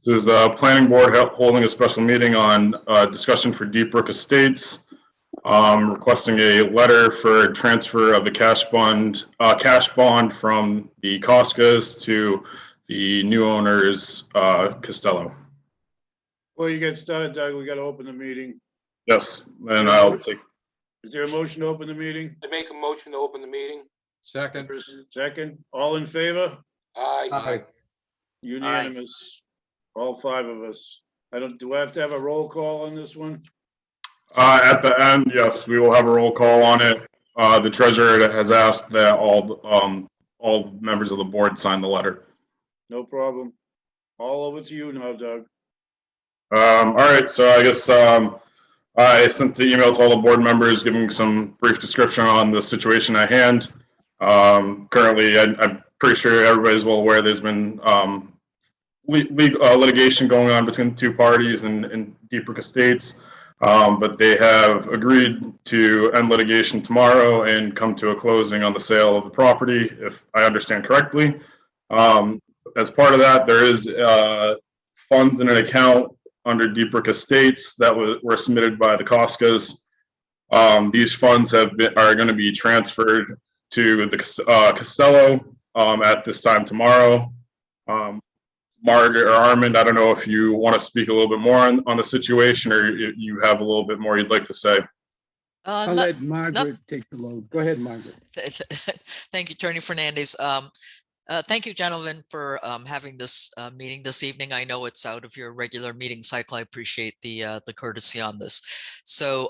This is the planning board holding a special meeting on discussion for Deep Brook Estates, requesting a letter for transfer of the cash bond from the Costas to the new owners, Costello. Well, you get started, Doug. We got to open the meeting. Yes, and I'll take. Is there a motion to open the meeting? I make a motion to open the meeting. Second. Second. All in favor? Aye. Aye. Unanimous. All five of us. Do I have to have a roll call on this one? At the end, yes, we will have a roll call on it. The treasurer has asked that all members of the board sign the letter. No problem. All over to you now, Doug. All right, so I guess I sent the email to all the board members giving some brief description on the situation at hand. Currently, I'm pretty sure everybody's well aware there's been litigation going on between the two parties and Deep Brook Estates, but they have agreed to end litigation tomorrow and come to a closing on the sale of the property, if I understand correctly. As part of that, there is funds in an account under Deep Brook Estates that were submitted by the Costas. These funds are going to be transferred to the Costello at this time tomorrow. Margaret or Armand, I don't know if you want to speak a little bit more on the situation, or you have a little bit more you'd like to say. I'll let Margaret take the load. Go ahead, Margaret. Thank you, Attorney Fernandez. Thank you, gentlemen, for having this meeting this evening. I know it's out of your regular meeting cycle. I appreciate the courtesy on this. So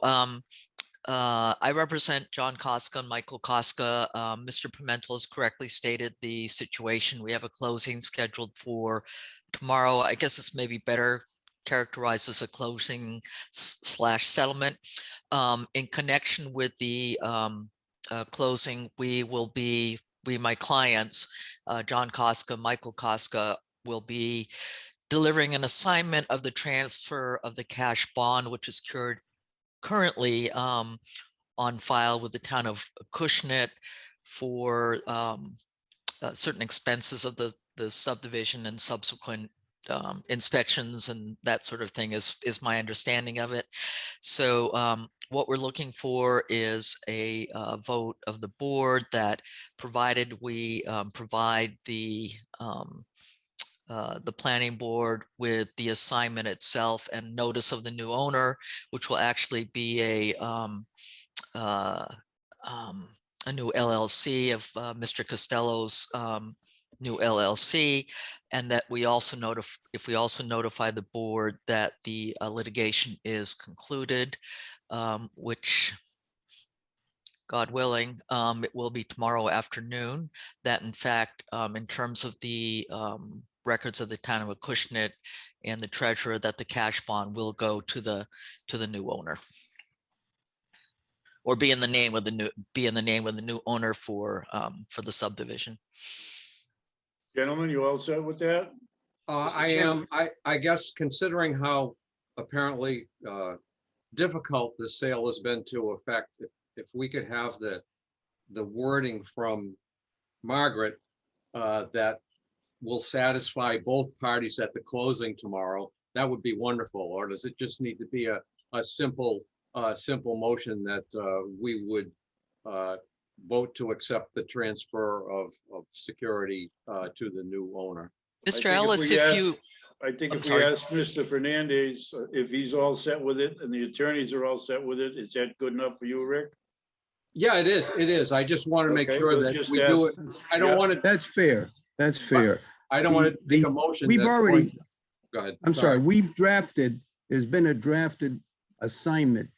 I represent John Koska and Michael Koska. Mr. Pimentel has correctly stated the situation. We have a closing scheduled for tomorrow. I guess it's maybe better characterized as a closing / settlement. In connection with the closing, my clients, John Koska, Michael Koska, will be delivering an assignment of the transfer of the cash bond, which is currently on file with the town of Acushnet for certain expenses of the subdivision and subsequent inspections and that sort of thing is my understanding of it. So what we're looking for is a vote of the board that, provided we provide the planning board with the assignment itself and notice of the new owner, which will actually be a new LLC of Mr. Costello's new LLC, and that we also notify the board that the litigation is concluded, which, God willing, it will be tomorrow afternoon. That, in fact, in terms of the records of the town of Acushnet and the treasurer, that the cash bond will go to the new owner, or be in the name of the new owner for the subdivision. Gentlemen, you all set with that? I am. I guess, considering how apparently difficult the sale has been to effect, if we could have the wording from Margaret that will satisfy both parties at the closing tomorrow, that would be wonderful. Or does it just need to be a simple motion that we would vote to accept the transfer of security to the new owner? Mr. Ellis, if we ask Mr. Fernandez if he's all set with it and the attorneys are all set with it, is that good enough for you, Rick? Yeah, it is. It is. I just want to make sure that we do it. I don't want to. That's fair. That's fair. I don't want to make a motion. We've already. Go ahead. I'm sorry. We've drafted. There's been a drafted assignment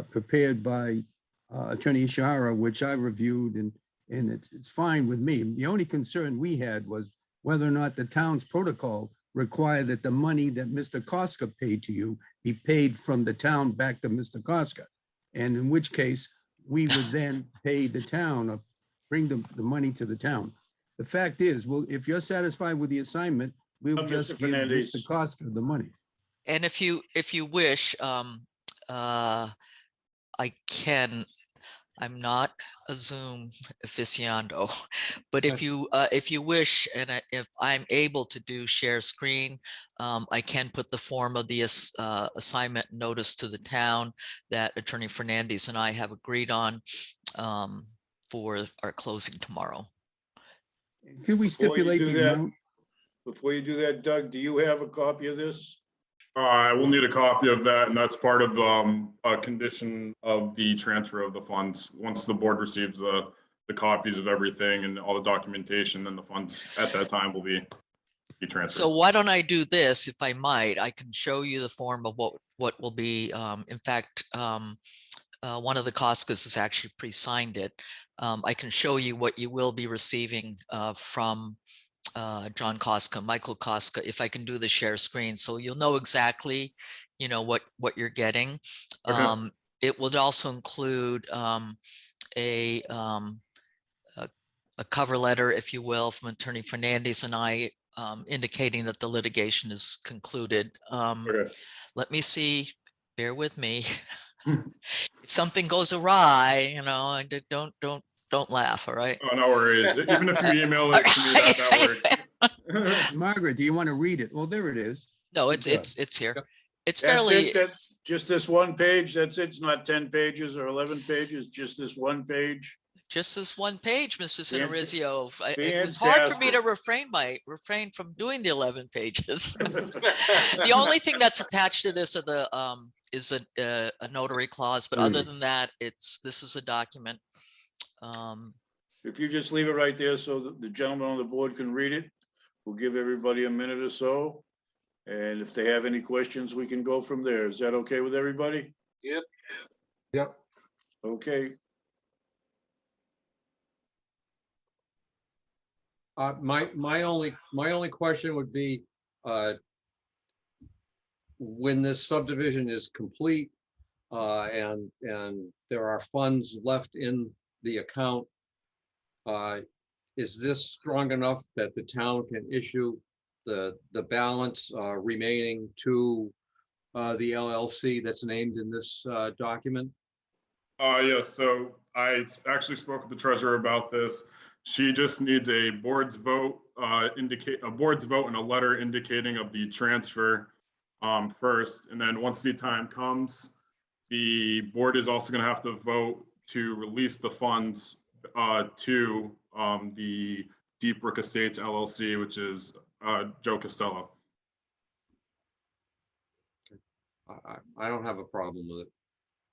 prepared by Attorney Ishihara, which I reviewed, and it's fine with me. The only concern we had was whether or not the town's protocol required that the money that Mr. Koska paid to you be paid from the town back to Mr. Koska, and in which case we would then pay the town or bring the money to the town. The fact is, well, if you're satisfied with the assignment, we'll just give Mr. Koska the money. And if you wish, I can I'm not a Zoom aficionado, but if you wish, and if I'm able to do share screen, I can put the form of the assignment notice to the town that Attorney Fernandez and I have agreed on for our closing tomorrow. Can we Before you stipulate do the that- amount? Before you do that, Doug, do you have a copy of this? I will need a copy of that, and that's part of a condition of the transfer of the funds. Once the board receives the copies of everything and all the documentation, then the funds at that time will be transferred. So why don't I do this, if I might? I can show you the form of what will be. In fact, one of the Koskas has actually pre-signed it. I can show you what you will be receiving from John Koska, Michael Koska, if I can do the share screen, so you'll know exactly, what you're getting. Okay. It would also include a cover letter, if you will, from Attorney Fernandez and I, indicating that the litigation is concluded. Okay. Let me see. Bear with me. If something goes awry, don't laugh. All right. Oh, no worries. Even if you email it to me, that works. Margaret, do you want to read it? Well, there it is. No, Good job. it's here. Yep. It's That's fairly. it, just this one page, that's it, it's not 10 pages or 11 pages, just this one page? Just this one page, Mr. Fant- Cinerizio. It was hard for me to fantastic. refrain from doing the 11 pages. The only thing that's attached to this is a notary clause, but other than that, this is a document. If you just leave it right there so that the gentleman on the board can read it, we'll give everybody a minute or so. And if they have any questions, we can go from there. Is that okay with everybody? Yep. Yep. Okay, My only question would be, when this subdivision is complete, and there are funds left in the account, is this strong enough that the town can issue the balance remaining to the LLC that's named in this document? Yeah, so I actually spoke with the treasurer about this. She just needs a board's vote, and a letter indicating of the transfer first. And then once the time comes, the board is also going to have to vote to release the funds to the Deep Brook Estates LLC, which is Joe Costello. I don't have a problem with it.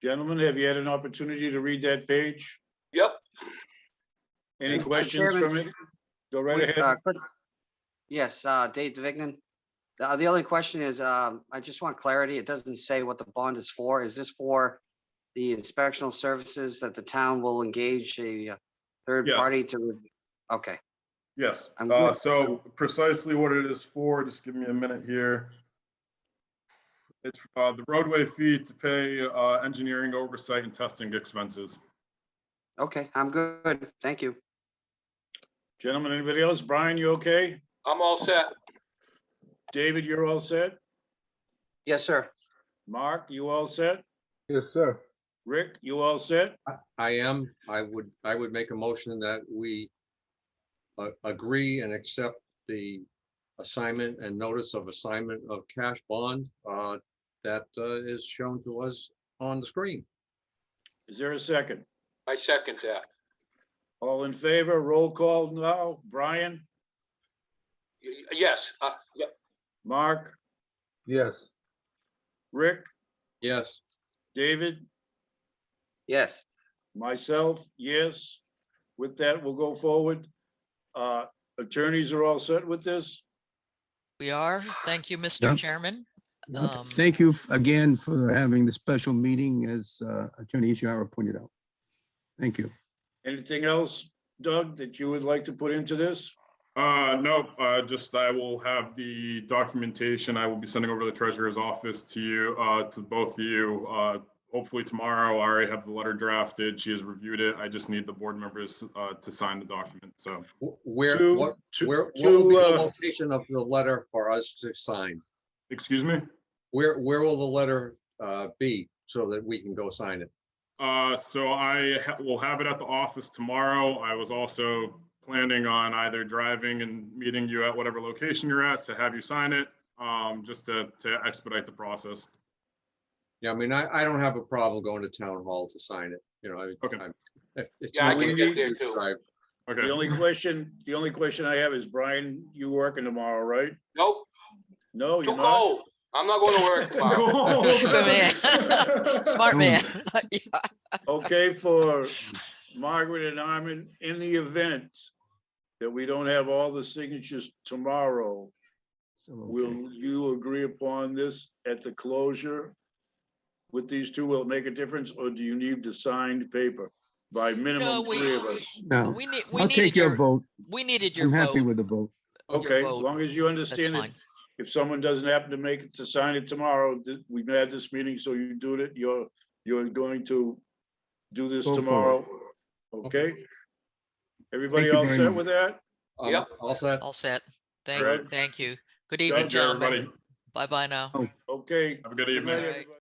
gentlemen, have you had an opportunity to read that page? Yep. Any Mr. questions Chairman, from it? Go right Wait, ahead. Yes, Dave DeVignan. The only question is, I just want clarity. It doesn't say what the bond is for. Is this for the inspectional services that the town will engage a third Yes. party to? Okay, Yes, I'm good. so precisely what it is for, just give me a minute here. It's the roadway fee to pay engineering oversight and testing expenses. okay, I'm good. Thank you. Gentlemen, anybody else? Brian, you okay? I'm all set. David, you're all set? Yes, sir. Mark, you all set? Yes, sir. Rick, you all set? I am. I would make a motion that we agree and accept the assignment and notice of assignment of cash bond that is shown to us on the screen. Is there a second? I second that. All in favor, roll call now. Brian, Yes, yep. Mark, Yes. Rick, Yes. David, Yes, myself, yes. With that, we'll go forward. Attorneys are all set with this? We are. Thank you, Mr. Yep. Chairman. Thank you again for having the special meeting, as Attorney Ishara pointed out. Thank you. Anything else, Doug, that you would like to put into this? No, just I will have the documentation. I will be sending over to the treasurer's office to you, to both of you. Hopefully tomorrow. I already have the letter drafted. She has reviewed it. I just need the board members to sign the document. So Where To- what to- where to, what will be the uh, location of the letter for us to sign? excuse me. Where will the letter be so that we can go sign it? So will have it at the office tomorrow. I was also planning on either driving and meeting you at whatever location you're at to have you sign it, just to expedite the process. Yeah, I mean, I don't have a problem going to town hall to sign it, you know. Okay. Yeah, I not can like get you there too. drive. Okay. The only question I have is, Brian, you working tomorrow, right? Nope, No, too you're not? cold. I'm not going to work tomorrow. Good man. Smart man. Yeah. Okay, for Margaret and Armin, in the event that we don't have all the signatures tomorrow, Still okay. will you agree upon this at the closure? With these two, will it make a difference, or do you need the signed paper by minimum we- 3 of us? No, We need, I'll take your vote. we needed your I'm happy vote. with the vote. your Okay, as vote. long as you That's understand it, fine. if someone doesn't happen to make it to sign it tomorrow, we've had this meeting, so you do it, you're going to do this Go tomorrow, okay? Everybody Thank you all very set much. with that? Yep. All set. All set. Fred? Thank you. Good Thank evening, you, gentlemen. everybody. Bye-bye now. Okay. Have a good Good evening. night, All right. everybody.